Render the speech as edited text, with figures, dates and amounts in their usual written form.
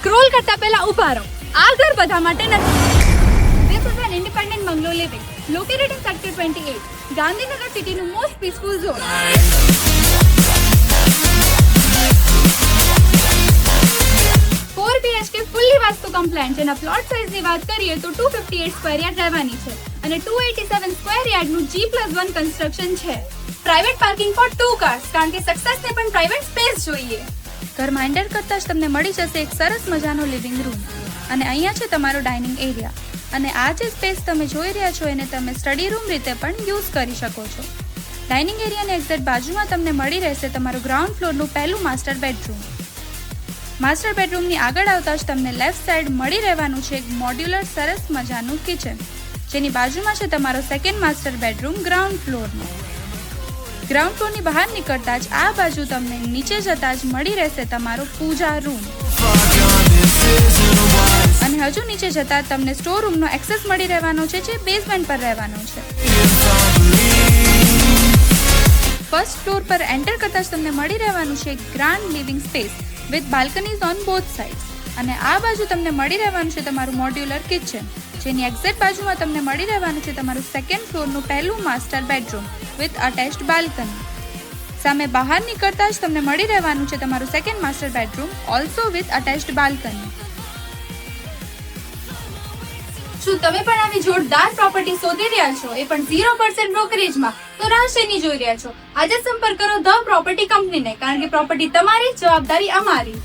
Scroll કરતા પહેલા ઊભા રહો. આ ઘર બધા માટે નથી. This is an independent bungalow living located in Sector 28, Gandhinagar cityનું most peaceful zone. 4 BHK fully vastu compliant. જેના પ્લોટ સાઇઝની વાત કરીએ તો 258 સ્ક્વેર યાર્ડ રહેવાની છે અને 287 સ્ક્વેર યાર્ડનું G+1 કન્સ્ટ્રક્શન છે. પ્રાઇવેટ પાર્કિંગ ફોર 2 કાર્સ, કારણ કે સક્સેસને પણ પ્રાઇવેટ સ્પેસ જોઈએ. ઘરમાં એન્ટર કરતા જ તમને મળી જશે એક સરસ મજાનો લિવિંગ રૂમ અને અહીંયા છે તમારો ડાઇનિંગ એરિયા. અને આ જે સ્પેસ તમે જોઈ રહ્યા છો એને તમે સ્ટડી રૂમ રીતે પણ યુઝ કરી શકો છો. ડાઇનિંગ એરિયાની એક્ઝેક્ટ બાજુમાં તમને મળી રહેશે તમારું ગ્રાઉન્ડ ફ્લોરનું પહેલું માસ્ટર બેડરૂમ. માસ્ટર બેડરૂમની આગળ આવતા જ તમને લેફ્ટ સાઈડ મળી રહેવાનું છે એક મોડ્યુલર સરસ મજાનું કિચન, જેની બાજુમાં છે તમારો સેકન્ડ માસ્ટર બેડરૂમ ગ્રાઉન્ડ ફ્લોરનો. ગ્રાઉન્ડ ફ્લોરની બહાર નીકળતા જ આ બાજુ તમને નીચે જતા જ મળી રહેશે તમારો પૂજા રૂમ અને હજુ નીચે જતા તમને સ્ટોર રૂમનો એક્સેસ મળી રહેવાનો છે જે બેઝમેન્ટ પર રહેવાનો છે. ફર્સ્ટ ફ્લોર પર એન્ટર કરતા જ તમને મળી રહેવાનું છે grand living space with balconies on both sides અને આ બાજુ તમને મળી રહેવાનું છે તમારું મોડ્યુલર કિચન, જેની એક્ઝેક્ટ બાજુમાં તમને મળી રહેવાનું છે તમારું સેકન્ડ ફ્લોરનું પહેલું master bedroom with attached balcony. સામે બહાર નીકળતા જ તમને મળી રહેવાનું છે તમારું second master bedroom also with attached balcony. શું તમે પણ આવી જોરદાર પ્રોપર્ટી શોધી રહ્યા છો, એ પણ 0% બ્રોકરેજમાં? તો રાહ શેની જોઈ રહ્યા છો? આજે સંપર્ક કરો ધ પ્રોપર્ટી કંપનીને, કારણ કે પ્રોપર્ટી તમારી, જવાબદારી અમારી.